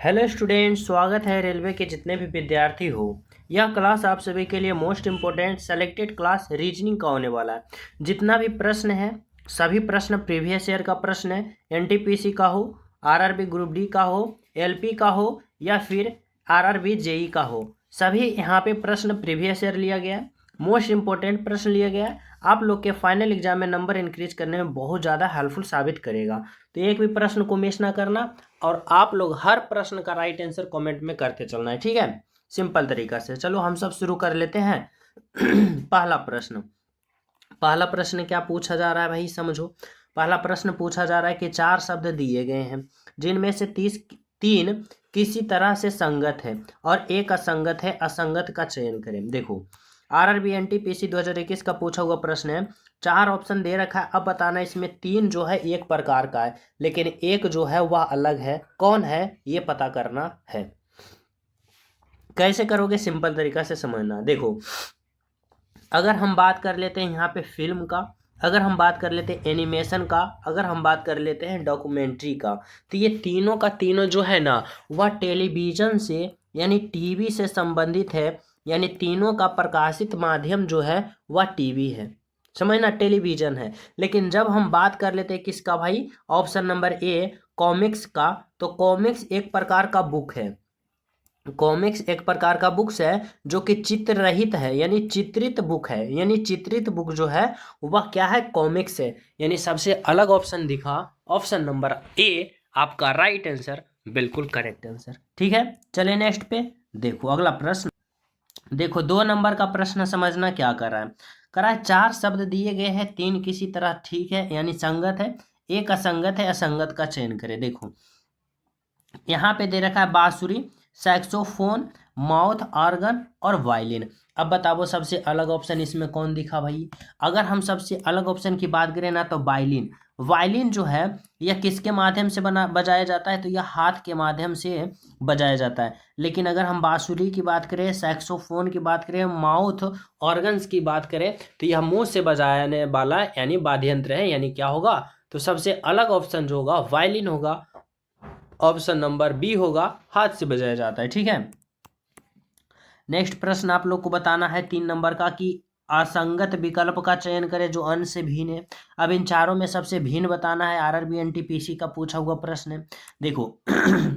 Hello student, स्वागत है railway के जितने भी विद्यार्थी हो। यह क्लास आप सभी के लिए most important selected class reasoning का होने वाला है। जितना भी प्रश्न है सभी प्रश्न प्रीवियस ईयर का प्रश्न है। एनटीपीसी का हो, आरआरबी ग्रुप डी का हो, एलपी का हो या फिर आरआरबी जेई का हो, सभी यहाँ पे प्रश्न प्रीवियस ईयर लिया गया है। मोस्ट इम्पोर्टेंट प्रश्न लिया गया है। आप लोग के फाइनल एग्जाम में नंबर इंक्रीज करने में बहुत ज़्यादा हेल्पफुल साबित करेगा। तो एक भी प्रश्न को मिस ना करना और आप लोग हर प्रश्न का राइट आंसर कमेंट में करते चलना है, ठीक है। सिंपल तरीका से चलो हम सब शुरू कर लेते हैं। पहला प्रश्न क्या पूछा जा रहा है भाई, समझो। पहला प्रश्न पूछा जा रहा है कि 4 शब्द दिए गए हैं जिनमें से 3 किसी तरह से संगत है और एक असंगत है, असंगत का चयन करें। देखो, आरआरबी एनटीपीसी 2021 का पूछा हुआ प्रश्न है। 4 ऑप्शन दे रखा है। अब बताना इसमें 3 जो है एक प्रकार का है लेकिन एक जो है वह अलग है। कौन है ये पता करना है। कैसे करोगे, सिंपल तरीका से समझना। देखो, अगर हम बात कर लेते हैं यहाँ पे फिल्म का, अगर हम बात कर लेते हैं एनिमेशन का, अगर हम बात कर लेते हैं डॉक्यूमेंट्री का, तो ये तीनों का तीनों जो है ना वह टेलीविज़न से यानी टीवी से संबंधित है। यानी तीनों का प्रकाशित माध्यम जो है वह टीवी है, समझना, टेलीविज़न है। लेकिन जब हम बात कर लेते हैं किसका भाई, ऑप्शन नंबर ए कॉमिक्स का, तो कॉमिक्स एक प्रकार का बुक है। कॉमिक्स एक प्रकार का बुक्स है जो कि चित्र रहित है, यानी चित्रित बुक है। यानी चित्रित बुक जो है वह क्या है, कॉमिक्स है। यानी सबसे अलग ऑप्शन दिखा ऑप्शन नंबर ए आपका राइट आंसर, बिल्कुल करेक्ट आंसर, ठीक है। चलिए नेक्स्ट पे देखो अगला प्रश्न। देखो 2 नंबर का प्रश्न समझना क्या कर रहा है। कर रहा है 4 शब्द दिए गए हैं, 3 किसी तरह ठीक है यानी संगत है, एक असंगत है, असंगत का चयन करें। देखो यहाँ पे दे रखा है बांसुरी, सैक्सोफोन, माउथ ऑर्गन और वायलिन। अब बताओ सबसे अलग ऑप्शन इसमें कौन दिखा भाई। अगर हम सबसे अलग ऑप्शन की बात करें ना तो वायलिन। वायलिन जो है यह किसके माध्यम से बजाया जाता है, तो यह हाथ के माध्यम से बजाया जाता है। लेकिन अगर हम बांसुरी की बात करें, सैक्सोफोन की बात करें, माउथ ऑर्गन्स की बात करें तो यह मुंह से बजाने वाला यानी वाद्य यंत्र है। यानी क्या होगा, तो सबसे अलग ऑप्शन जो होगा वायलिन होगा। ऑप्शन नंबर बी होगा, हाथ से बजाया जाता है, ठीक है। नेक्स्ट प्रश्न आप लोग को बताना है 3 नंबर का कि असंगत विकल्प का चयन करें जो अन्य से भिन्न है। अब इन चारों में सबसे भिन्न बताना है। आरआरबी एनटीपीसी का पूछा हुआ प्रश्न है। देखो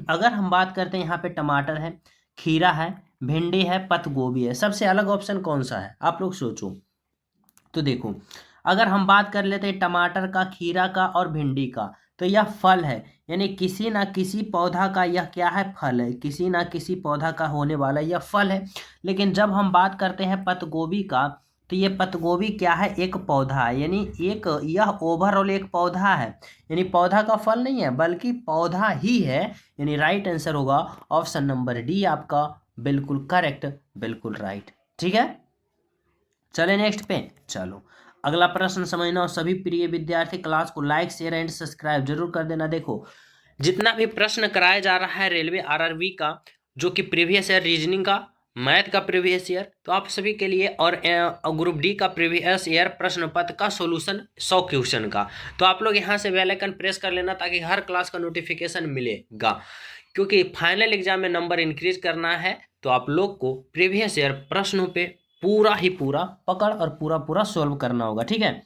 अगर हम बात करते हैं यहाँ पे टमाटर है, खीरा है, भिंडी है, पत्ता गोभी है, सबसे अलग ऑप्शन कौन सा है आप लोग सोचो। तो देखो अगर हम बात कर लेते हैं टमाटर का, खीरा का और भिंडी का, तो यह फल है। यानी किसी ना किसी पौधा का यह क्या है, फल है। किसी ना किसी पौधा का होने वाला यह फल है। लेकिन जब हम बात करते हैं पत्ता गोभी का, तो ये पत्ता गोभी क्या है, एक पौधा है। यानी एक यह ओवरऑल एक पौधा है, यानी पौधा का फल नहीं है बल्कि पौधा ही है। यानी राइट आंसर होगा ऑप्शन नंबर डी आपका, बिल्कुल करेक्ट, बिल्कुल राइट, ठीक है। चले नेक्स्ट पे। चलो अगला प्रश्न समझना और सभी प्रिय विद्यार्थी क्लास को लाइक शेयर एंड सब्सक्राइब जरूर कर देना। देखो जितना भी प्रश्न कराया जा रहा है रेलवे आरआरबी का, जो कि प्रीवियस ईयर रीजनिंग का, मैथ का प्रीवियस ईयर, तो आप सभी के लिए, और ग्रुप डी का प्रीवियस ईयर प्रश्न पत्र का सॉल्यूशन 100 क्वेश्चन का, तो आप लोग यहाँ से बेल आइकन प्रेस कर लेना ताकि हर क्लास का नोटिफिकेशन मिलेगा। क्योंकि फाइनल एग्जाम में नंबर इंक्रीज करना है तो आप लोग को प्रीवियस ईयर प्रश्नों पे पूरा ही पूरा पकड़ और पूरा पूरा सोल्व करना होगा, ठीक है।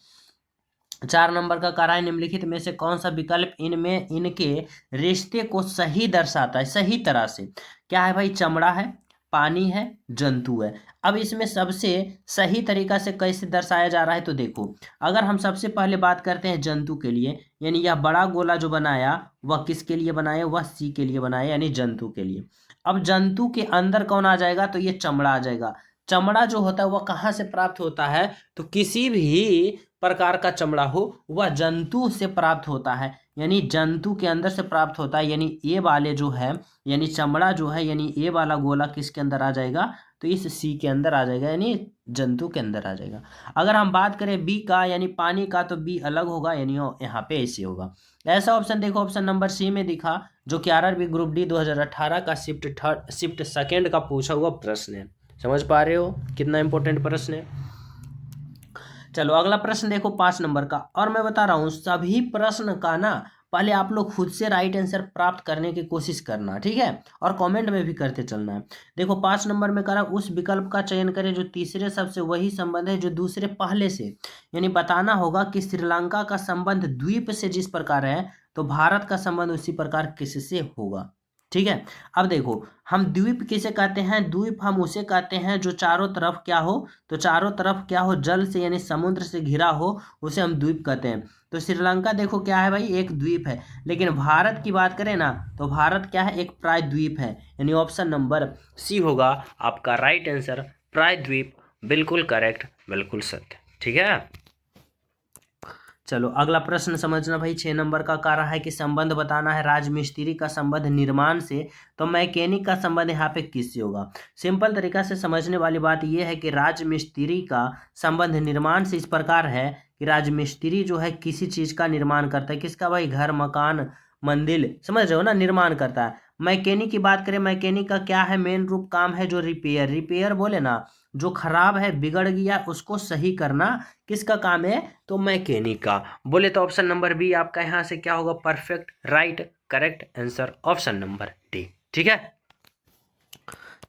4 नंबर का कार्य निम्नलिखित में से कौन सा विकल्प इनमें इनके रिश्ते को सही दर्शाता है, सही तरह से। क्या है भाई, चमड़ा है, पानी है, जंतु है। अब इसमें सबसे सही तरीका से कैसे दर्शाया जा रहा है, तो देखो अगर हम सबसे पहले बात करते हैं जंतु के लिए, यानी यह बड़ा गोला जो बनाया वह किसके लिए बनाया, वह सी के लिए बनाया, यानी जंतु के लिए। अब जंतु के अंदर कौन आ जाएगा, तो ये चमड़ा आ जाएगा। चमड़ा जो होता है वह कहाँ से प्राप्त होता है, तो किसी भी प्रकार का चमड़ा हो वह जंतु से प्राप्त होता है। यानी जंतु के अंदर से प्राप्त होता है। यानी ए वाले जो है, यानी चमड़ा जो है, यानी ए वाला गोला किसके अंदर आ जाएगा, तो इस सी के अंदर आ जाएगा, यानी जंतु के अंदर आ जाएगा। अगर हम बात करें बी का यानी पानी का, तो बी अलग होगा, यानी यहाँ पे ऐसे होगा। ऐसा ऑप्शन देखो ऑप्शन नंबर सी में दिखा, जो कि आरआरबी ग्रुप डी 2018 का शिफ्ट सेकेंड का पूछा हुआ प्रश्न है। समझ पा रहे हो कितना इंपॉर्टेंट प्रश्न है। चलो अगला प्रश्न देखो 5 नंबर का, और मैं बता रहा हूँ सभी प्रश्न का ना पहले आप लोग खुद से राइट आंसर प्राप्त करने की कोशिश करना, ठीक है, और कमेंट में भी करते चलना है। देखो 5 नंबर में करा उस विकल्प का चयन करें जो तीसरे शब्द से वही संबंध है जो दूसरे पहले से, यानी बताना होगा कि श्रीलंका का संबंध द्वीप से जिस प्रकार है तो भारत का संबंध उसी प्रकार किससे होगा, ठीक है। अब देखो हम द्वीप किसे कहते हैं, द्वीप हम उसे कहते हैं जो चारों तरफ क्या हो, तो चारों तरफ क्या हो, जल से यानी समुद्र से घिरा हो, उसे हम द्वीप कहते हैं। तो श्रीलंका देखो क्या है भाई, एक द्वीप है। लेकिन भारत की बात करें ना तो भारत क्या है, एक प्रायद्वीप है, यानी ऑप्शन नंबर सी होगा आपका राइट आंसर, प्रायद्वीप। बिल्कुल करेक्ट, बिल्कुल सत्य, ठीक है। चलो अगला प्रश्न समझना भाई, 6 नंबर का कह रहा है कि संबंध बताना है राजमिस्त्री का संबंध निर्माण से, तो मैकेनिक का संबंध यहाँ पे किससे होगा। सिंपल तरीका से समझने वाली बात यह है कि राजमिस्त्री का संबंध निर्माण से इस प्रकार है कि राजमिस्त्री जो है किसी चीज का निर्माण करता है, किसका भाई, घर मकान मंदिर, समझ रहे हो ना, निर्माण करता है। मैकेनिक की बात करें, मैकेनिक का क्या है, मेन रूप काम है जो रिपेयर, रिपेयर बोले ना, जो खराब है बिगड़ गया उसको सही करना किसका काम है, तो मैकेनिक का। बोले तो ऑप्शन नंबर बी आपका यहाँ से क्या होगा, perfect right correct answer option number D, ठीक है।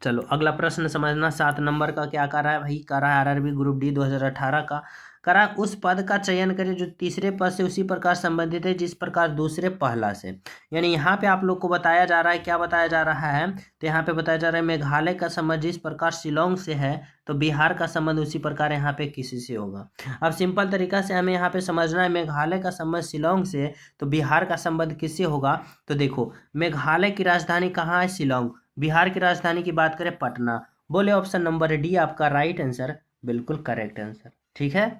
चलो अगला प्रश्न समझना, 7 नंबर का क्या कर रहा है भाई, कर रहा है आरआरबी ग्रुप डी 2018 का, करा उस पद का चयन करें जो तीसरे पद से उसी प्रकार संबंधित है जिस प्रकार दूसरे पहला से। यानी यहाँ पे आप लोग को बताया जा रहा है, क्या बताया जा रहा है, तो यहाँ पे बताया जा रहा है मेघालय का संबंध जिस प्रकार शिलोंग से है तो बिहार का संबंध उसी प्रकार यहाँ पे किसी से होगा। अब सिंपल तरीका से हमें यहाँ पे समझना है, मेघालय का संबंध शिलोंग से तो बिहार का संबंध किससे होगा। तो देखो मेघालय की राजधानी कहाँ है, शिलोंग, बिहार की राजधानी की बात करें पटना। बोले ऑप्शन नंबर डी आपका राइट आंसर, बिल्कुल करेक्ट आंसर, ठीक है।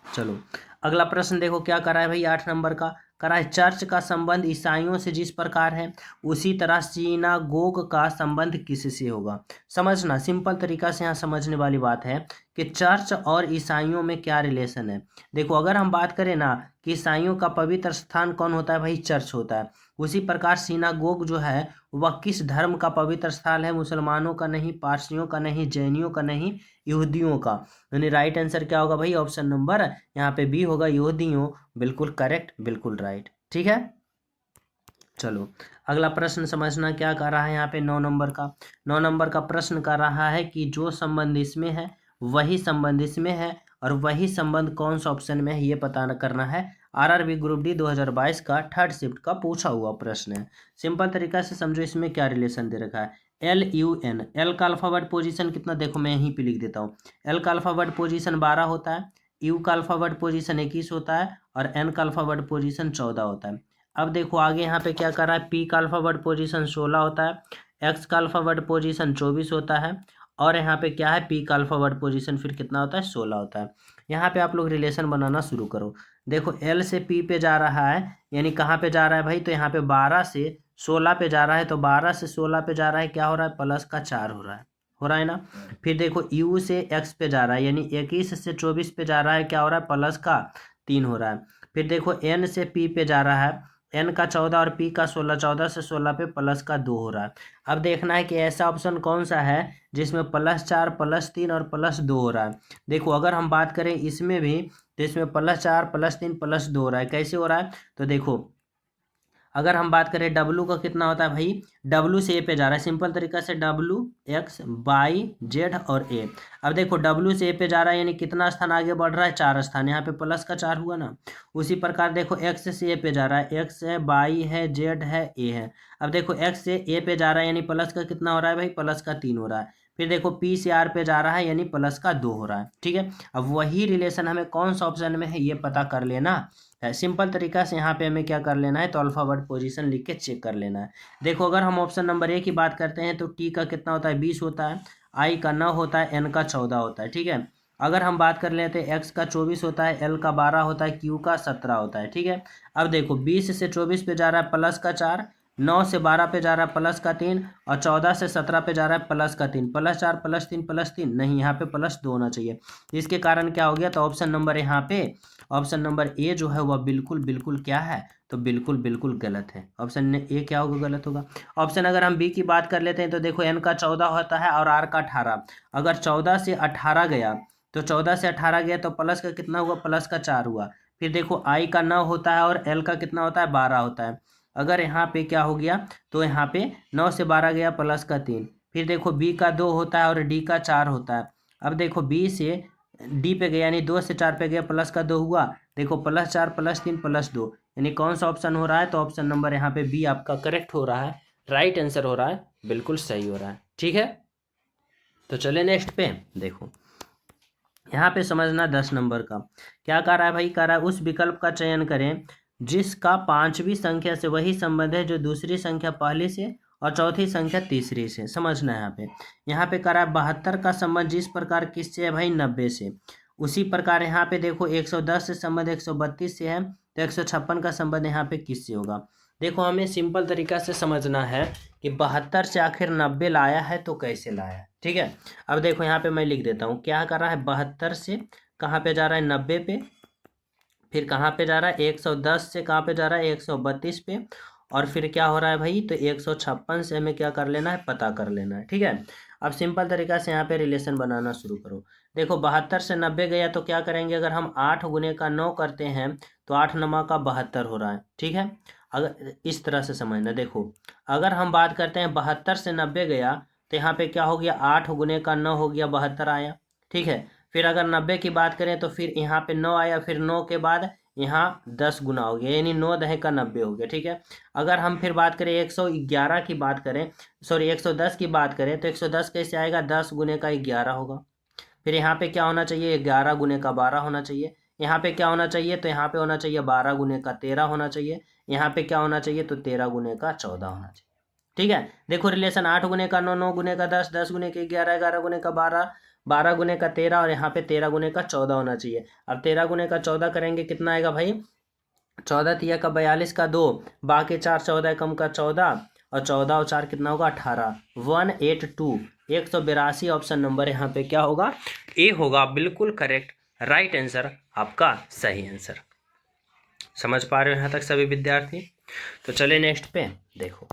चलो अगला प्रश्न देखो क्या करा है भाई, 8 नंबर का करा है चर्च का संबंध ईसाइयों से जिस प्रकार है उसी तरह सिनागोग का संबंध किससे होगा। समझना सिंपल तरीका से यहाँ समझने वाली बात है कि चर्च और ईसाइयों में क्या रिलेशन है। देखो अगर हम बात करें ना कि ईसाइयों का पवित्र स्थान कौन होता है भाई, चर्च होता है। उसी प्रकार सिनागोग जो है वह किस धर्म का पवित्र स्थल है, मुसलमानों का नहीं, पारसियों का नहीं, जैनियों का नहीं, यहूदियों का। यानी राइट आंसर क्या होगा भाई, ऑप्शन नंबर यहाँ पे बी होगा, यहूदियों, बिल्कुल करेक्ट बिल्कुल राइट, ठीक है। चलो अगला प्रश्न समझना क्या कर रहा है यहाँ पे 9 नंबर का, 9 नंबर का प्रश्न कर रहा है कि जो संबंध इसमें है वही संबंध इसमें है और वही संबंध कौन सा ऑप्शन में है ये पता करना है। आरआरबी ग्रुप डी 2022 का थर्ड शिफ्ट का पूछा हुआ प्रश्न है। सिंपल तरीका से समझो इसमें क्या रिलेशन दे रखा है, LUN, एल का अल्फाबेट पोजीशन कितना, देखो मैं यहीं पे लिख देता हूँ, एल का अल्फाबेट पोजीशन 12 होता है, यू का अल्फाबेट पोजीशन 21 होता है और एन का अल्फाबेट पोजीशन 14 होता है। अब देखो आगे यहाँ पे क्या कर रहा है, पी का अल्फाबेट पोजीशन 16 होता है, एक्स का अल्फाबेट पोजीशन 24 होता है और यहाँ पे क्या है, पी का अल्फाबेट पोजीशन फिर कितना होता है, 16 होता है। यहाँ पे आप लोग रिलेशन बनाना शुरू करो। देखो एल से पी पे जा रहा है, यानी कहाँ पे जा रहा है भाई, तो यहाँ पे 12 से 16 पे जा रहा है, तो 12 से 16 पे जा रहा है, क्या हो रहा है, प्लस का 4 हो रहा है ना। फिर देखो यू से एक्स पे जा रहा है, यानी 21 से 24 पे जा रहा है, क्या हो रहा है, प्लस का 3 हो रहा है। फिर देखो एन से पी पे जा रहा है, एन का 14 और पी का 16, 14 से 16 पे प्लस का 2 हो रहा है। अब देखना है कि ऐसा ऑप्शन कौन सा है जिसमें +4 +3 और +2 हो रहा है। देखो अगर हम बात करें इसमें भी तो इसमें +4 +3 +2 हो रहा है। कैसे हो रहा है, तो देखो अगर हम बात करें डब्लू का कितना होता है भाई, डब्लू से ए पे जा रहा है, सिंपल तरीका से डब्लू एक्स वाई जेड और ए। अब देखो डब्लू से ए पे जा रहा है यानी कितना स्थान आगे बढ़ रहा है, 4 स्थान, यहाँ पे प्लस का 4 हुआ ना। उसी प्रकार देखो एक्स से ए पे जा रहा है, एक्स है वाई है जेड है ए है। अब देखो एक्स से ए पे जा रहा है यानी प्लस का कितना हो रहा है भाई, प्लस का 3 हो रहा है। फिर देखो पी से आर पे जा रहा है यानी प्लस का 2 हो रहा है, ठीक है। अब वही रिलेशन हमें कौन सा ऑप्शन में है ये पता कर लेना है। सिंपल तरीका से यहाँ पे हमें क्या कर लेना है, तो अल्फाबेट पोजीशन लिख के चेक कर लेना है। देखो अगर हम ऑप्शन नंबर ए की बात करते हैं तो टी का कितना होता है, 20 होता है, आई का 9 होता है, एन का 14 होता है, ठीक है। अगर हम बात कर लेते हैं एक्स का 24 होता है, एल का 12 होता है, क्यू का 17 होता है, ठीक है। अब देखो 20 से 24 पे जा रहा है प्लस का 4, 9 से 12 पे जा रहा है प्लस का 3 और 14 से 17 पे जा रहा है प्लस का 3, +4 +3 नहीं, यहाँ पे +2 होना चाहिए। इसके कारण क्या हो गया, तो ऑप्शन नंबर यहाँ पे ऑप्शन नंबर ए जो है वह बिल्कुल बिल्कुल क्या है, तो बिल्कुल बिल्कुल गलत है। ऑप्शन ए क्या होगा, गलत होगा। ऑप्शन अगर हम बी की बात कर लेते हैं तो देखो एन का 14 होता है और आर का 18। अगर 14 से 18 गया तो 14 से 18 गया तो प्लस का कितना हुआ, प्लस का 4 हुआ। फिर देखो आई का 9 होता है और एल का कितना होता है 12 होता है। अगर यहाँ पे क्या हो गया तो यहाँ पे 9 से 12 गया प्लस का 3। फिर देखो बी का 2 होता है और डी का 4 होता है। अब देखो बी से डी पे गया यानी 2 से 4 पे गया प्लस का 2 हुआ। देखो +4 +3 +2 यानी कौन सा ऑप्शन हो रहा है, तो ऑप्शन नंबर यहाँ पे बी आपका करेक्ट हो रहा है, राइट आंसर हो रहा है, बिल्कुल सही हो रहा है। ठीक है, तो चले नेक्स्ट पे। देखो यहाँ पे समझना 10 नंबर का क्या कह रहा है भाई, कह रहा है उस विकल्प का चयन करें जिसका पांचवी संख्या से वही संबंध है जो दूसरी संख्या पहली से और चौथी संख्या तीसरी से। समझना है यहाँ पे कह रहा है 72 का संबंध जिस प्रकार किससे है भाई 90 से, उसी प्रकार यहाँ पे देखो 110 से संबंध 132 से है, तो 156 का संबंध यहाँ पे किससे होगा। देखो हमें सिंपल तरीका से समझना है कि 72 से आखिर 90 लाया है तो कैसे लाया है। ठीक है, अब देखो यहाँ पे मैं लिख देता हूँ क्या कर रहा है, 72 से कहाँ पे जा रहा है 90 पे, फिर कहाँ पे जा रहा है 110 से कहाँ पे जा रहा है 132 पे, और फिर क्या हो रहा है भाई तो 156 से हमें क्या कर लेना है, पता कर लेना है। ठीक है, अब सिंपल तरीका से यहाँ पे रिलेशन बनाना शुरू करो। देखो 72 से 90 गया तो क्या करेंगे, अगर हम 8 गुने का 9 करते हैं तो 8 9 का 72 हो रहा है। ठीक है, अगर इस तरह से समझना, देखो अगर हम बात करते हैं 72 से 90 गया तो यहाँ पे क्या हो गया 8 गुने का 9 हो गया 72 आया। ठीक है, फिर अगर 90 की बात करें तो फिर यहाँ पे 9 आया, फिर 9 के बाद यहाँ 10 गुना हो गया यानी 9 दहे का 90 हो गया। ठीक है, अगर हम फिर बात करें 111 की बात करें, सॉरी 110 की बात करें तो 110 कैसे आएगा, 10 गुने का 11 होगा। फिर यहाँ पे क्या होना चाहिए 11 गुने का 12 होना चाहिए। यहाँ पे क्या होना चाहिए, तो यहाँ पे होना चाहिए 12 गुने का 13 होना चाहिए। यहाँ पे क्या होना चाहिए, तो 13 गुने का 14 होना चाहिए। ठीक है, देखो रिलेशन 8 गुने का 9, 9 गुने का 10, 10 गुने का 11, 11 गुने का 12, 12 गुने का 13 और यहाँ पे 13 गुने का 14 होना चाहिए। अब 13 गुने का 14 करेंगे कितना आएगा भाई, 14 तिया का 42 का 2, बाकी 4 14 कम का 14 और 14 और 4 कितना होगा 18, 182 182 ऑप्शन नंबर यहाँ पे क्या होगा, ए होगा, बिल्कुल करेक्ट, राइट आंसर आपका सही आंसर। समझ पा रहे हो यहाँ तक सभी विद्यार्थी। तो चले नेक्स्ट पे। देखो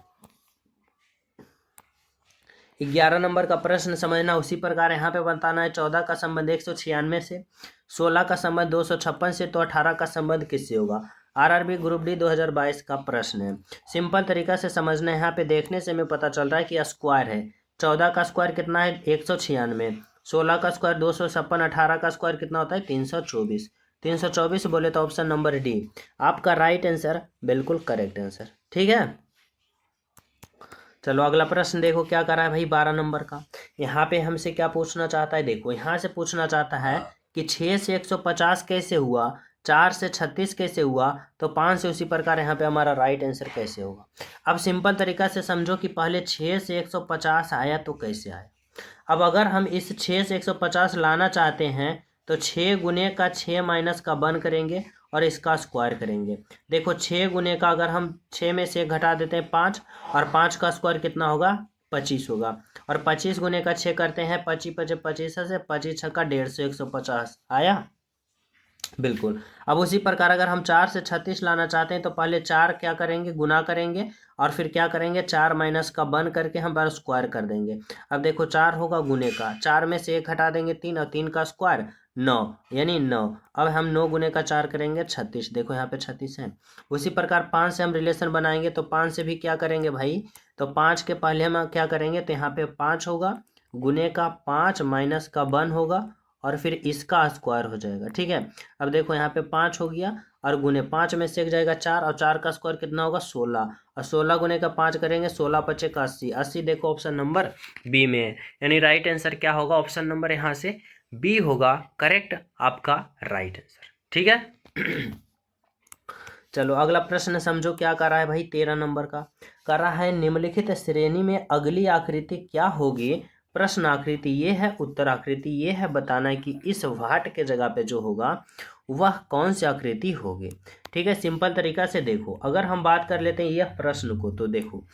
11 नंबर का प्रश्न समझना उसी प्रकार यहाँ पे बताना है। 14 का संबंध 196 से, 16 का संबंध 256 से, तो 18 का संबंध किससे होगा। आरआरबी ग्रुप डी 2022 का प्रश्न है। सिंपल तरीका से समझना है, यहाँ पे देखने से हमें पता चल रहा है कि स्क्वायर है। 14 का स्क्वायर कितना है 196, 16 का स्क्वायर 256, 18 का स्क्वायर कितना होता है 324। 324 बोले तो ऑप्शन नंबर डी आपका राइट आंसर, बिल्कुल करेक्ट आंसर। ठीक है, चलो अगला प्रश्न देखो क्या कर रहा है भाई 12 नंबर का। यहाँ पे हमसे क्या पूछना चाहता है, देखो यहाँ से पूछना चाहता है कि 6 से 150 कैसे हुआ, 4 से 36 कैसे हुआ, तो 5 से उसी प्रकार यहाँ पे हमारा राइट आंसर कैसे होगा। अब सिंपल तरीका से समझो कि पहले 6 से 150 आया तो कैसे आया। अब अगर हम इस 6 से 150 लाना चाहते हैं तो 6 गुने का 6 माइनस का 1 करेंगे और इसका स्क्वायर करेंगे। देखो 6 गुने का अगर हम 6 में से घटा देते हैं 5, और 5 का स्क्वायर कितना होगा 25 होगा, और 25 गुने का 6 करते हैं 25 25 25 से 25 छक्का 150 150 आया, बिल्कुल। अब उसी प्रकार अगर हम 4 से 36 लाना चाहते हैं तो पहले 4 क्या करेंगे गुना करेंगे और फिर क्या करेंगे 4 माइनस का 1 करके हम बार स्क्वायर कर देंगे। अब देखो 4 होगा गुने का, 4 में से 1 हटा देंगे 3 और 3 का स्क्वायर 9 यानी 9। अब हम 9 गुने का 4 करेंगे 36, देखो यहाँ पे 36 है। उसी प्रकार 5 से हम रिलेशन बनाएंगे तो 5 से भी क्या करेंगे भाई, तो 5 के पहले हम क्या करेंगे तो यहाँ पे 5 होगा, गुने का 5 माइनस का 1 होगा और फिर इसका स्क्वायर हो जाएगा। ठीक है, अब देखो यहाँ पे 5 हो गया और गुने 5 में से एक जाएगा 4 और 4 का स्क्वायर कितना होगा 16, और 16 गुने का 5 करेंगे 16 पचे का 80, 80 देखो ऑप्शन नंबर बी में है, यानी राइट आंसर क्या होगा, ऑप्शन नंबर यहाँ से बी होगा, करेक्ट आपका राइट आंसर। ठीक है चलो अगला प्रश्न समझो क्या कर रहा है भाई 13 नंबर का। कर रहा है निम्नलिखित श्रेणी में अगली आकृति क्या होगी। प्रश्न आकृति ये है, उत्तर आकृति ये है, बताना है कि इस वाट के जगह पे जो होगा वह कौन सी आकृति होगी। ठीक है, सिंपल तरीका से देखो अगर हम बात कर लेते हैं यह प्रश्न को, तो देखो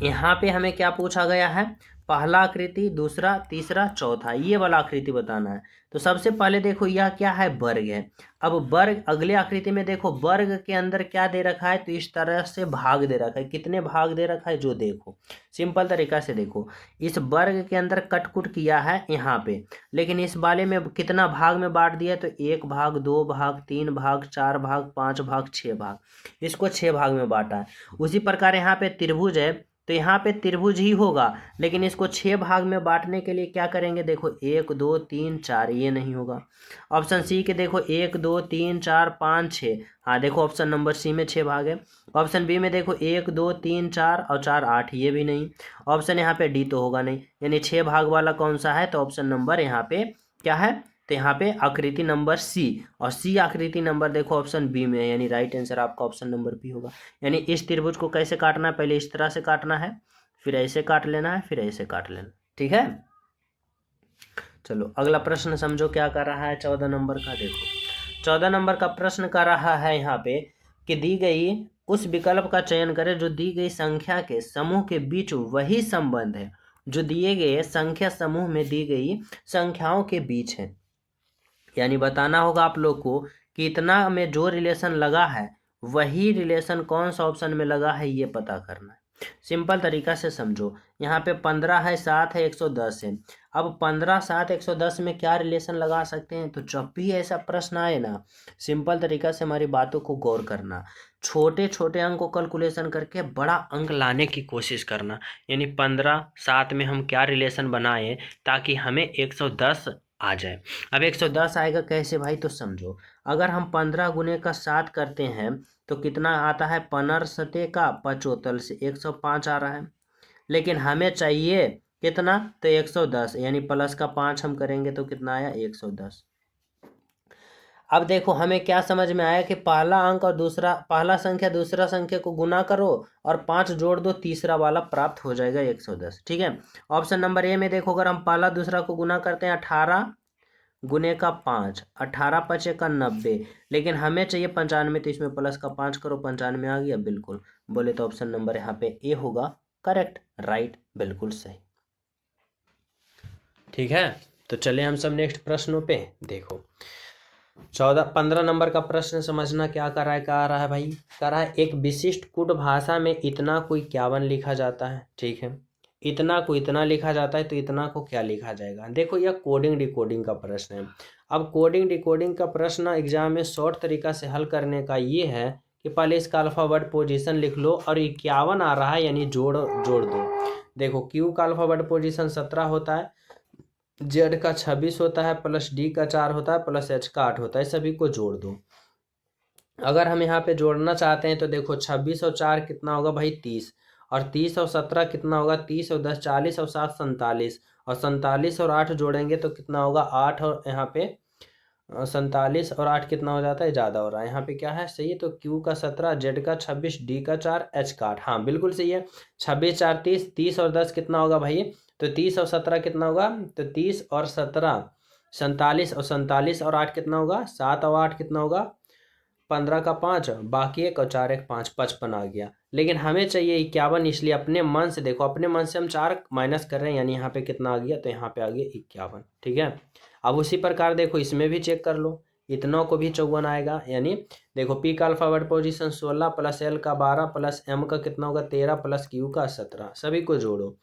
यहाँ पे हमें क्या पूछा गया है, पहला आकृति, दूसरा, तीसरा, चौथा, ये वाला आकृति बताना है। तो सबसे पहले देखो यह क्या है, वर्ग है। अब वर्ग, अगले आकृति में देखो वर्ग के अंदर क्या दे रखा है, तो इस तरह से भाग दे रखा है। कितने भाग दे रखा है जो देखो, सिंपल तरीका से देखो, इस वर्ग के अंदर कट कुट किया है यहाँ पे, लेकिन इस वाले में कितना भाग में बांट दिया है, तो 1 भाग, 2 भाग, 3 भाग, 4 भाग, 5 भाग, 6 भाग, इसको 6 भाग में बांटा है। उसी प्रकार यहाँ पे त्रिभुज है, तो यहाँ पे त्रिभुज ही होगा, लेकिन इसको 6 भाग में बांटने के लिए क्या करेंगे, देखो 1 2 3 4, ये नहीं होगा। ऑप्शन सी के देखो 1 2 3 4 5 6, हाँ देखो ऑप्शन नंबर सी में 6 भाग है। ऑप्शन बी में देखो 1 2 3 4 और 4 8, ये भी नहीं। ऑप्शन यहाँ पे डी तो होगा नहीं, यानी 6 भाग वाला कौन सा है, तो ऑप्शन नंबर यहाँ पे क्या है, तो यहाँ पे आकृति नंबर सी, और सी आकृति नंबर देखो ऑप्शन बी में है, यानी राइट आंसर आपका ऑप्शन नंबर बी होगा। यानी इस त्रिभुज को कैसे काटना है, पहले इस तरह से काटना है, फिर ऐसे काट लेना है, फिर ऐसे काट लेना, ठीक है। चलो अगला प्रश्न समझो क्या कर रहा है 14 नंबर का। देखो 14 नंबर का प्रश्न कर रहा है यहाँ पे कि दी गई उस विकल्प का चयन करें जो दी गई संख्या के समूह के बीच वही संबंध है जो दिए गए संख्या समूह में दी गई संख्याओं के बीच है। यानी बताना होगा आप लोग को कि इतना में जो रिलेशन लगा है वही रिलेशन कौन सा ऑप्शन में लगा है, ये पता करना है। सिंपल तरीका से समझो, यहाँ पे 15 है, 7 है, 110 है। अब 15 7 110 में क्या रिलेशन लगा सकते हैं, तो जब भी ऐसा प्रश्न आए ना, सिंपल तरीका से हमारी बातों को गौर करना, छोटे छोटे अंक को कैलकुलेशन करके बड़ा अंक लाने की कोशिश करना। यानी 15 7 में हम क्या रिलेशन बनाएं ताकि हमें 110 आ जाए। अब 110 आएगा कैसे भाई, तो समझो, अगर हम 15 गुने का 7 करते हैं तो कितना आता है, 15 सते का 75 से 105 आ रहा है। लेकिन हमें चाहिए कितना, तो 110, यानी प्लस का 5 हम करेंगे तो कितना आया, 110। अब देखो हमें क्या समझ में आया कि पहला अंक और दूसरा, पहला संख्या दूसरा संख्या को गुना करो और 5 जोड़ दो, तीसरा वाला प्राप्त हो जाएगा 110, ठीक है। ऑप्शन नंबर ए में देखो, अगर हम पहला दूसरा को गुना करते हैं 18 गुने का 5, 18 पचे का 90, लेकिन हमें चाहिए 95, तो इसमें प्लस का 5 करो, 95 आ गया, बिल्कुल बोले तो ऑप्शन नंबर यहाँ पे ए होगा करेक्ट, राइट, बिल्कुल सही, ठीक है। तो चले हम सब नेक्स्ट प्रश्नों पे। देखो 15 नंबर का प्रश्न समझना क्या कर रहा है, क्या आ रहा है भाई, कह रहा है एक विशिष्ट कूट भाषा में इतना को 51 लिखा जाता है, ठीक है। इतना को इतना लिखा जाता है, तो इतना को क्या लिखा जाएगा। देखो यह कोडिंग डिकोडिंग का प्रश्न है। अब कोडिंग डिकोडिंग का प्रश्न एग्जाम में शॉर्ट तरीका से हल करने का ये है कि पहले इसका अल्फाबेट पोजीशन लिख लो, और 51 आ रहा है यानी जोड़ दो। देखो क्यू का अल्फाबेट पोजीशन 17 होता है, जेड का 26 होता है, प्लस डी का 4 होता है, प्लस एच का 8 होता है, सभी को जोड़ दो। अगर हम यहाँ पे जोड़ना चाहते हैं तो देखो 26 और 4 कितना होगा भाई, 30, और 30 और 17 कितना होगा, 30 और 10 40, और 7 47, और 47 और 8 जोड़ेंगे तो कितना होगा, 8, और यहाँ पे 47 और 8 कितना हो जाता है, ज़्यादा हो रहा है, यहाँ पे क्या है सही है, तो क्यू का 17, जेड का 26, डी का 4, एच का 8, हाँ बिल्कुल सही है। 26 4 30, 30 और 10 कितना होगा भाई, तो 30 और 17 कितना होगा, तो 30 और 17 47, और 47 और 8 कितना होगा, 7 और 8 कितना होगा, 15 का 5, बाकी 1 और 4 1 5, 55 आ गया। लेकिन हमें चाहिए 51, इसलिए अपने मन से देखो, अपने मन से हम 4 माइनस कर रहे हैं, यानी यहाँ पे कितना आ गया, तो यहाँ पे आ गया 51, ठीक है। अब उसी प्रकार देखो इसमें भी चेक कर लो, इतनों को भी 54 आएगा। यानी देखो पी का अल्फाबेट पोजीशन 16, प्लस एल का 12, प्लस एम का कितना होगा 13, प्लस क्यू का 17, सभी को जोड़ो।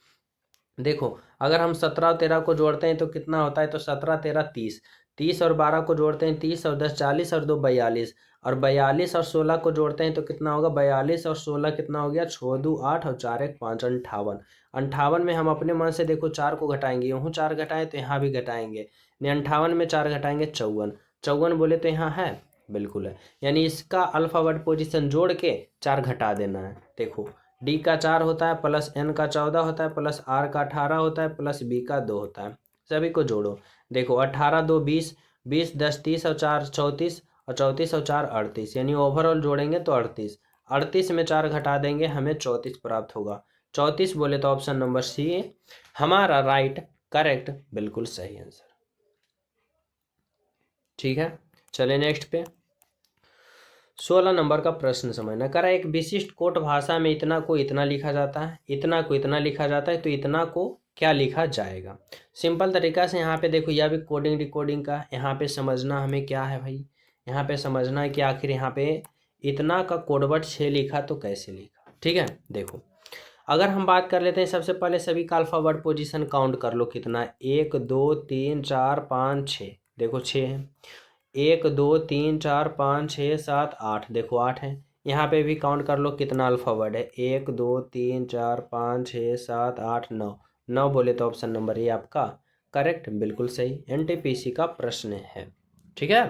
देखो अगर हम 17 और 13 को जोड़ते हैं तो कितना होता है, तो 17 13 30, 30 और 12 को जोड़ते हैं 30, और 10 40, और 2 42, और 42 और 16 को जोड़ते हैं तो कितना होगा, 42 और 16 कितना हो गया, 6 2 8, और 4 1 5, 58। 58 में हम अपने मन से देखो 4 को घटाएंगे, यूँ 4 घटाएं तो यहाँ भी घटाएंगे, 58 में 4 घटाएंगे 54, 54 बोले तो यहाँ है, बिल्कुल है। यानी इसका अल्फाबेट पोजीशन जोड़ के 4 घटा देना है। देखो डी का 4 होता है, प्लस एन का 14 होता है, प्लस आर का 18 होता है, प्लस बी का 2 होता है, सभी को जोड़ो। देखो 18 2 20, 20 10 30, और 4 34, और 34 और 4 38, यानी ओवरऑल जोड़ेंगे तो 38, 38 में 4 घटा देंगे हमें 34 प्राप्त होगा। 34 बोले तो ऑप्शन नंबर सी हमारा राइट करेक्ट, बिल्कुल सही आंसर, ठीक है। चले नेक्स्ट पे 16 नंबर का प्रश्न समझना। करा एक विशिष्ट कोट भाषा में इतना को इतना लिखा जाता है, इतना को इतना लिखा जाता है, तो इतना को क्या लिखा जाएगा। सिंपल तरीका से यहाँ पे देखो, यह भी कोडिंग डिकोडिंग का यहाँ पे समझना हमें क्या है भाई, यहाँ पे समझना है कि आखिर यहाँ पे इतना का कोडवर्ड 6 लिखा तो कैसे लिखा। ठीक है, देखो अगर हम बात कर लेते हैं सबसे पहले सभी का अल्फाबेट पोजीशन काउंट कर लो कितना है, 1 2 3 4 5 6, देखो 6 है। 1 2 3 4 5 6 7 8, देखो 8 है। यहाँ पे भी काउंट कर लो कितना अल्फाबेट है, 1 2 3 4 5 6 7 8 9, 9 बोले तो ऑप्शन नंबर ए आपका करेक्ट, बिल्कुल सही, एनटीपीसी का प्रश्न है। ठीक है,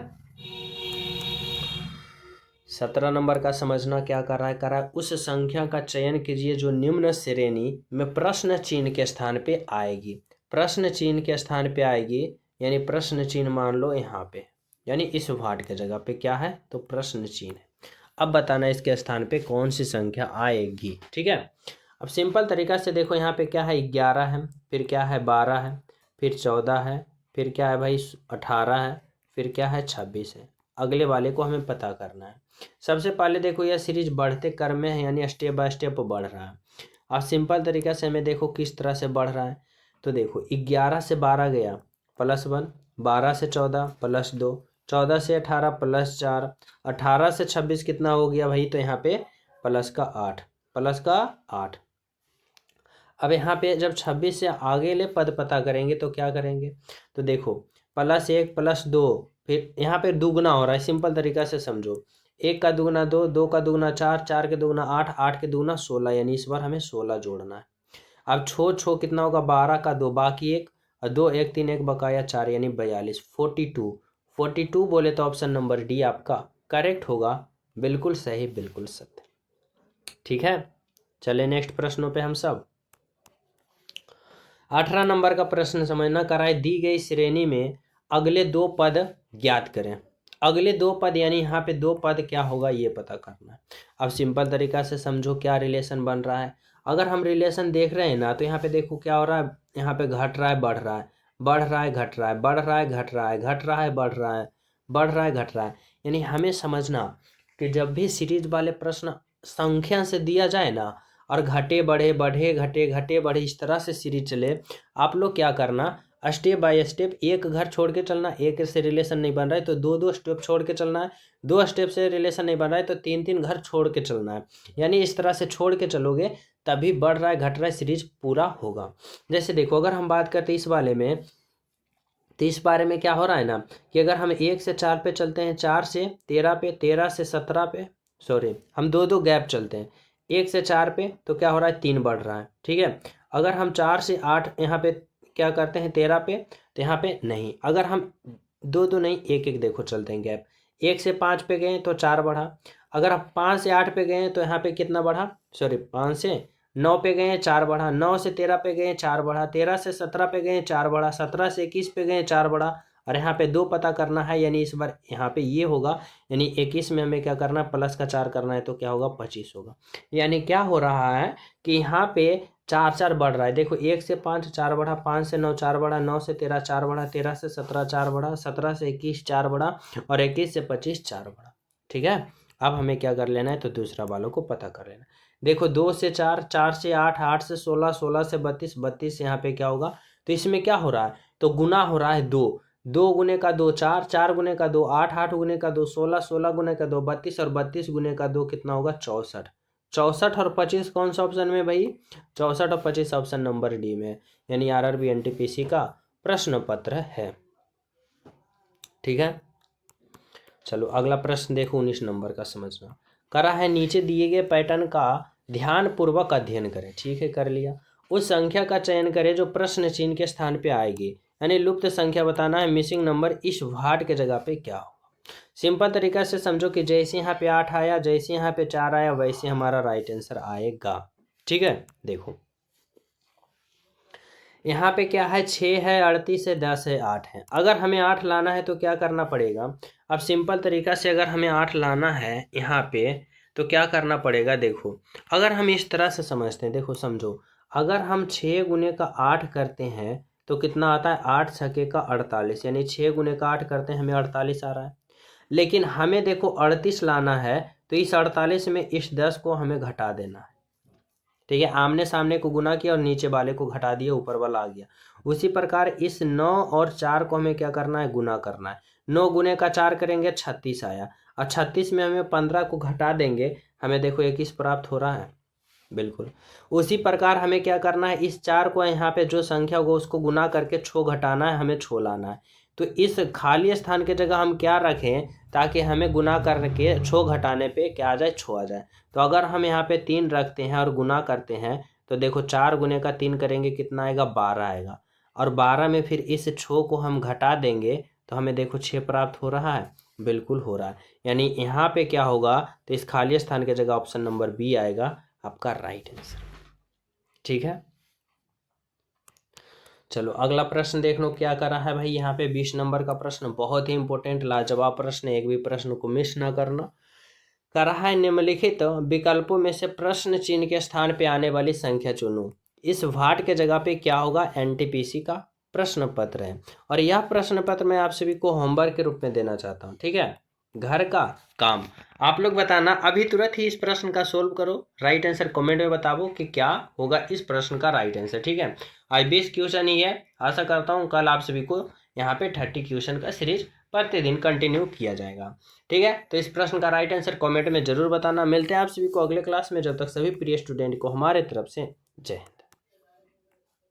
17 नंबर का समझना क्या कर रहा है, उस संख्या का चयन कीजिए जो निम्न श्रेणी में प्रश्न चिन्ह के स्थान पे आएगी। प्रश्न चिन्ह के स्थान पे आएगी यानी प्रश्न चिन्ह मान लो यहाँ पे, यानी इस भाट के जगह पे क्या है तो प्रश्न चिन्ह है। अब बताना इसके स्थान पे कौन सी संख्या आएगी। ठीक है, अब सिंपल तरीका से देखो यहाँ पे क्या है 11 है, फिर क्या है 12 है, फिर 14 है, फिर क्या है भाई 18 है, फिर क्या है 26 है। अगले वाले को हमें पता करना है। सबसे पहले देखो यह सीरीज बढ़ते क्रम में है यानी स्टेप बाय स्टेप बढ़ रहा है। अब सिंपल तरीका से हमें देखो किस तरह से बढ़ रहा है, तो देखो 11 से 12 गया +1, 12 से 14 +2, 14 से 18 +4, 18 से 26 कितना हो गया भाई, तो यहाँ पे +8, +8। अब यहाँ पे जब 26 से आगे ले पद पता करेंगे तो क्या करेंगे, तो देखो +1 +2, फिर यहाँ पे दुगना हो रहा है। सिंपल तरीका से समझो, 1 का दुगना 2, 2 का दुगना 4, 4 के दुगना 8, 8 के दुगना 16, यानी इस बार हमें 16 जोड़ना है। अब छो कितना होगा, 12 का 2 बाकी 1 और 2 1 3 1 बकाया 4 यानी 42, 42 बोले तो ऑप्शन नंबर डी आपका करेक्ट होगा, बिल्कुल सही, बिल्कुल सत्य। ठीक है, चले नेक्स्ट प्रश्नों पे हम सब। 18 नंबर का प्रश्न समझना कराए, दी गई श्रेणी में अगले 2 पद ज्ञात करें। अगले 2 पद यानी यहाँ पे 2 पद क्या होगा ये पता करना है। अब सिंपल तरीका से समझो क्या रिलेशन बन रहा है। अगर हम रिलेशन देख रहे हैं ना तो यहाँ पे देखो क्या हो रहा है, यहाँ पे घट रहा है बढ़ रहा है, बढ़ रहा है घट रहा है, बढ़ रहा है घट रहा है, घट रहा है बढ़ रहा है, बढ़ रहा है घट रहा है। यानी हमें समझना कि जब भी सीरीज वाले प्रश्न संख्या से दिया जाए ना और घटे बढ़े बढ़े घटे घटे बढ़े इस तरह से सीरीज चले, आप लोग क्या करना स्टेप बाय स्टेप, एक घर छोड़ के चलना, एक से रिलेशन नहीं बन रहा है तो 2 स्टेप छोड़ के चलना है, 2 स्टेप से रिलेशन नहीं बन रहा है तो 3 घर छोड़ के चलना है। यानी इस तरह से छोड़ के चलोगे तभी बढ़ रहा है घट रहा है सीरीज पूरा होगा। जैसे देखो अगर हम बात करते इस वाले में, तो इस बारे में क्या हो रहा है ना कि अगर हम 1 से 4 पे चलते हैं, 4 से 13 पे, 13 से 17 पे, सॉरी हम 2 गैप चलते हैं, 1 से 4 पे तो क्या हो रहा है 3 बढ़ रहा है। ठीक है, अगर हम 4 से 8 यहाँ पे क्या करते हैं 13 पे, तो यहाँ पे नहीं, अगर हम 2 नहीं 1 देखो चलते हैं गैप, 1 से 5 पे गए तो 4 बढ़ा, अगर हम 5 से 8 पे गए तो यहाँ पे कितना बढ़ा, सॉरी 5 से 9 पे गए 4 बढ़ा, 9 से 13 पे गए 4 बढ़ा, 13 से 17 पे गए 4 बढ़ा, 17 से 21 पे गए 4 बढ़ा, और यहाँ पे 2 पता करना है यानी इस बार यहाँ पे ये होगा, यानी 21 में हमें क्या करना है प्लस का 4 करना है तो क्या होगा 25 होगा। यानी क्या हो रहा है कि यहाँ पे 4 बढ़ रहा है। देखो 1 से 5 4 बढ़ा, 5 से 9 4 बढ़ा, 9 से 13 4 बढ़ा, 13 से 17 4 बढ़ा, 17 से 21 4 बढ़ा और 21 से 25 4 बढ़ा। ठीक है, अब हमें क्या कर लेना है तो दूसरा वालों को पता कर लेना। देखो 2 से 4, 4 से 8, 8 से 16, 16 से 32, 32 यहाँ पे क्या होगा, तो इसमें क्या हो रहा है तो गुना हो रहा है 2, 2 गुने का 2 4, 4 गुने का 2 8, 8 गुने का 2 16, 16 गुने का 2 32 और 32 गुने का 2 कितना होगा 64, 64 और 25 कौन सा ऑप्शन में भाई, 64 और 25 ऑप्शन नंबर डी में, यानी आरआरबी एनटीपीसी का प्रश्न पत्र है। ठीक है, चलो अगला प्रश्न देखो 19 नंबर का समझना करा है, नीचे दिए गए पैटर्न का ध्यान पूर्वक अध्ययन करें। ठीक है, कर लिया। उस संख्या का चयन करें जो प्रश्न चिन्ह के स्थान पे आएगी, यानी लुप्त संख्या बताना है, मिसिंग नंबर इस भाट के जगह पे क्या होगा। सिंपल तरीका से समझो कि जैसे यहाँ पे 8 आया, जैसे यहाँ पे 4 आया, वैसे हमारा राइट आंसर आएगा। ठीक है, देखो यहाँ पे क्या है 6 है, 38 है, 10 है, 8 है। अगर हमें 8 लाना है तो क्या करना पड़ेगा, अब सिंपल तरीका से अगर हमें 8 लाना है यहाँ पे तो क्या करना पड़ेगा, देखो अगर हम इस तरह से समझते हैं, देखो समझो अगर हम 6 गुने का 8 करते हैं तो कितना आता है 8 छके का 48, यानी 6 गुने का 8 करते हैं हमें 48 आ रहा है। लेकिन हमें देखो 38 लाना है तो इस 48 में इस 10 को हमें घटा देना है, ठीक है, आमने सामने को गुना किया और नीचे वाले को घटा दिया, ऊपर वाला आ गया। उसी प्रकार इस 9 और 4 को हमें क्या करना है, गुना करना है। 9 गुने का 4 करेंगे 36 आया, और 36 में हमें 15 को घटा देंगे, हमें देखो 21 प्राप्त हो रहा है। बिल्कुल उसी प्रकार हमें क्या करना है, इस 4 को यहाँ पे जो संख्या होगा उसको गुना करके 6 घटाना है, हमें 6 लाना है। तो इस खाली स्थान की जगह हम क्या रखें, ताकि हमें गुना करके 6 घटाने पे क्या आ जाए, 6 आ जाए। तो अगर हम यहाँ पे 3 रखते हैं और गुना करते हैं, तो देखो 4 गुने का 3 करेंगे, कितना आएगा, 12 आएगा। और 12 में फिर इस 6 को हम घटा देंगे, तो हमें देखो 6 प्राप्त हो रहा है। बिल्कुल हो रहा है, यानी यहाँ पे क्या होगा, तो इस खाली स्थान की जगह ऑप्शन नंबर बी आएगा आपका राइट आंसर। ठीक है, चलो अगला प्रश्न देख लो क्या कर रहा है भाई। यहाँ पे 20 नंबर का प्रश्न, बहुत ही इंपॉर्टेंट लाजवाब प्रश्न, एक भी प्रश्न को मिस ना करना। कर रहा है, निम्नलिखित विकल्पों में से प्रश्न चिन्ह के स्थान पे आने वाली संख्या चुनो। इस वाट के जगह पे क्या होगा, एनटीपीसी का प्रश्न पत्र है, और यह प्रश्न पत्र मैं आप सभी को होमवर्क के रूप में देना चाहता हूँ। ठीक है, घर का काम आप लोग बताना, अभी तुरंत ही इस प्रश्न का सोल्व करो, राइट आंसर कमेंट में बताओ कि क्या होगा इस प्रश्न का राइट आंसर। ठीक है, आज 20 क्वेश्चन ही है, आशा करता हूँ कल आप सभी को यहाँ पे 30 क्वेश्चन का सीरीज प्रतिदिन कंटिन्यू किया जाएगा। ठीक है, तो इस प्रश्न का राइट आंसर कमेंट में जरूर बताना। मिलते हैं आप सभी को अगले क्लास में, जब तक सभी प्रिय स्टूडेंट को हमारे तरफ से जय हिंद।